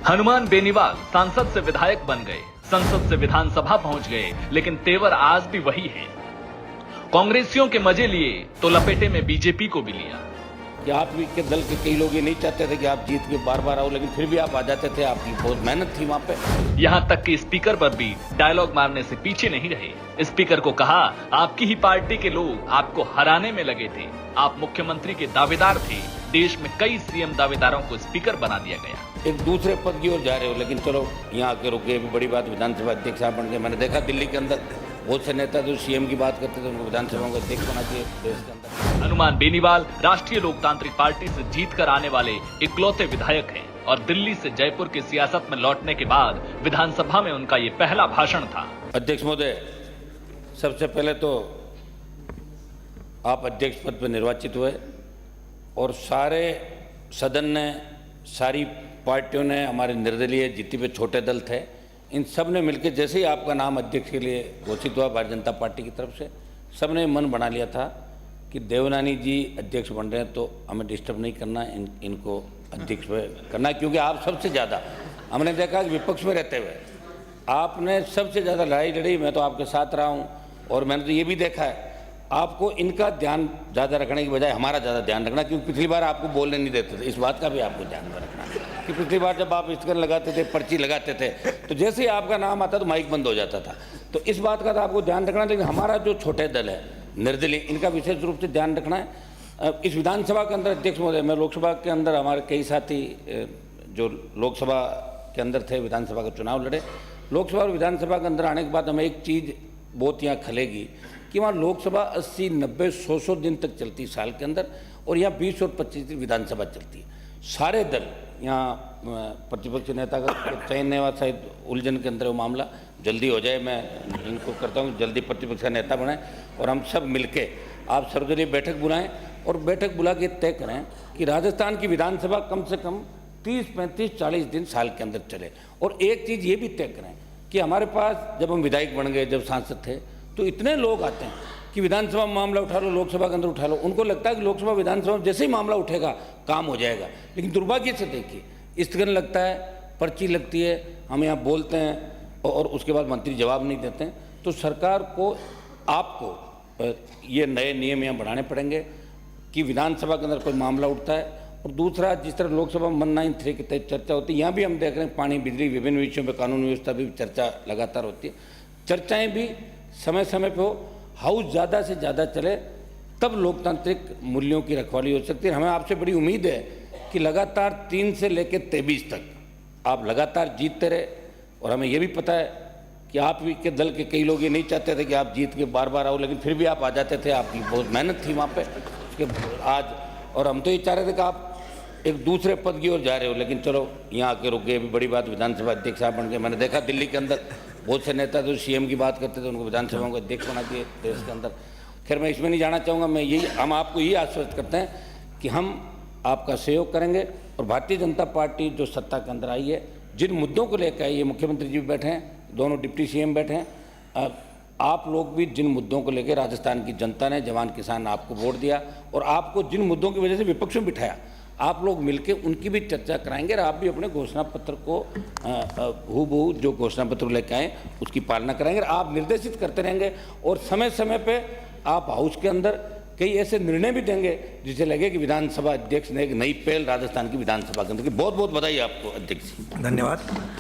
हनुमान बेनीवाल सांसद से विधायक बन गए, संसद से विधानसभा पहुंच गए, लेकिन तेवर आज भी वही है। कांग्रेसियों के मजे लिए तो लपेटे में बीजेपी को भी लिया। कि आप के दल के कई लोग ये नहीं चाहते थे कि आप जीत के बार बार आओ, लेकिन फिर भी आप आ जाते थे। आपकी बहुत मेहनत थी वहां पे। यहां तक कि स्पीकर पर भी डायलॉग मारने से पीछे नहीं रहे। स्पीकर को कहा, आपकी ही पार्टी के लोग आपको हराने में लगे थे, आप मुख्यमंत्री के दावेदार थे। देश में कई सीएम दावेदारों को स्पीकर बना दिया गया। एक दूसरे पद की ओर जा रहे हो, लेकिन चलो यहाँ आके रुके। अभी बड़ी बात, विधानसभा अध्यक्ष आप बन गए। मैंने देखा दिल्ली के अंदर बहुत से नेता जो सीएम की बात करते थे, उनको विधानसभा का अध्यक्ष बना दिए देश के अंदर। हनुमान बेनीवाल राष्ट्रीय लोकतांत्रिक पार्टी से जीतकर आने वाले इकलौते विधायक हैं और दिल्ली से जयपुर की सियासत में लौटने के बाद विधानसभा में उनका ये पहला भाषण था। अध्यक्ष महोदय, सबसे पहले तो आप अध्यक्ष पद पर निर्वाचित हुए और सारे सदन ने, सारी पार्टियों ने, हमारे निर्दलीय जितने भी छोटे दल थे, इन सब ने मिलकर जैसे ही आपका नाम अध्यक्ष के लिए घोषित हुआ भारतीय जनता पार्टी की तरफ से, सब ने मन बना लिया था कि देवनानी जी अध्यक्ष बन रहे हैं तो हमें डिस्टर्ब नहीं करना, इनको अध्यक्ष करना। क्योंकि आप सबसे ज़्यादा, हमने देखा कि विपक्ष में रहते हुए आपने सबसे ज़्यादा लड़ाई लड़ी। मैं तो आपके साथ रहा हूँ और मैंने तो ये भी देखा है, आपको इनका ध्यान ज़्यादा रखने की बजाय हमारा ज़्यादा ध्यान रखना। क्योंकि पिछली बार आपको बोलने नहीं देते थे, इस बात का भी आपको ध्यान रखना कि पिछली बार जब आप स्टिकर लगाते थे, पर्ची लगाते थे, तो जैसे ही आपका नाम आता तो माइक बंद हो जाता था। तो इस बात का तो आपको ध्यान रखना। लेकिन हमारा जो छोटे दल है निर्दलीय, इनका विशेष रूप से ध्यान रखना है। इस विधानसभा के अंदर अध्यक्ष महोदय, मैं लोकसभा के अंदर, हमारे कई साथी जो लोकसभा के अंदर थे, विधानसभा का चुनाव लड़े, लोकसभा और विधानसभा के अंदर आने के बाद हमें एक चीज़ बहुत यहाँ खलेगी कि वहाँ लोकसभा 80, 90, 100 दिन तक चलती साल के अंदर, और यहाँ 20 और 25 दिन विधानसभा चलती है। सारे दल, यहाँ प्रतिपक्ष नेता का चयन नहीं हुआ, शायद उलझन के अंदर वो मामला जल्दी हो जाए। मैं इनको करता हूँ जल्दी प्रतिपक्ष का नेता बनाएं और हम सब मिलके आप सर्वदलीय बैठक बुलाएं और बैठक बुला के तय करें कि राजस्थान की विधानसभा कम से कम 30, 35, 40 दिन साल के अंदर चले। और एक चीज़ ये भी तय करें कि हमारे पास जब हम विधायक बन गए, जब सांसद थे, तो इतने लोग आते हैं कि विधानसभा में मामला उठा लो, लोकसभा के अंदर उठा लो। उनको लगता है कि लोकसभा विधानसभा में जैसे ही मामला उठेगा काम हो जाएगा। लेकिन दुर्भाग्य से देखिए, स्थगन लगता है, पर्ची लगती है, हम यहाँ बोलते हैं और उसके बाद मंत्री जवाब नहीं देते हैं। तो सरकार को, आपको ये नए नियम यहाँ बढ़ाने पड़ेंगे कि विधानसभा के अंदर कोई मामला उठता है। और दूसरा, जिस तरह लोकसभा 193 के तहत चर्चा होती है, यहाँ भी हम देख रहे हैं पानी, बिजली, विभिन्न विषयों पर कानून व्यवस्था भी चर्चा लगातार होती है। चर्चाएँ भी समय समय पर हो, हाउस ज़्यादा से ज़्यादा चले, तब लोकतांत्रिक मूल्यों की रखवाली हो सकती है। हमें आपसे बड़ी उम्मीद है कि लगातार 3 से लेकर 23 तक आप लगातार जीतते रहे। और हमें यह भी पता है कि आप के दल के कई लोग ये नहीं चाहते थे कि आप जीत के बार बार आओ, लेकिन फिर भी आप आ जाते थे। आपकी बहुत मेहनत थी वहाँ पे कि आज, और हम तो ये चाह रहे थे कि आप एक दूसरे पद की ओर जा रहे हो, लेकिन चलो यहाँ आके रुके। अभी बड़ी बात, विधानसभा अध्यक्ष आप बन गए। मैंने देखा दिल्ली के अंदर बहुत से नेता जो सीएम की बात करते थे, उनको विधानसभा का अध्यक्ष बना दिए देश के अंदर। खैर, मैं इसमें नहीं जाना चाहूँगा। मैं यही, हम आपको यही आश्वस्त करते हैं कि हम आपका सहयोग करेंगे। और भारतीय जनता पार्टी जो सत्ता के अंदर आई है, जिन मुद्दों को लेकर आई है, मुख्यमंत्री जी भी बैठे हैं, दोनों डिप्टी सीएम बैठे हैं, आप लोग भी जिन मुद्दों को लेकर राजस्थान की जनता ने, जवान किसान आपको वोट दिया, और आपको जिन मुद्दों की वजह से विपक्ष में बिठाया, आप लोग मिलके उनकी भी चर्चा कराएंगे। और आप भी अपने घोषणा पत्र को हूबहू जो घोषणा पत्र लेके आए उसकी पालना कराएंगे। आप निर्देशित करते रहेंगे और समय समय पे आप हाउस के अंदर कई ऐसे निर्णय भी देंगे जिसे लगे कि विधानसभा अध्यक्ष ने एक नई पहल राजस्थान की विधानसभा के अंदर की। बहुत बहुत बधाई आपको अध्यक्ष। धन्यवाद।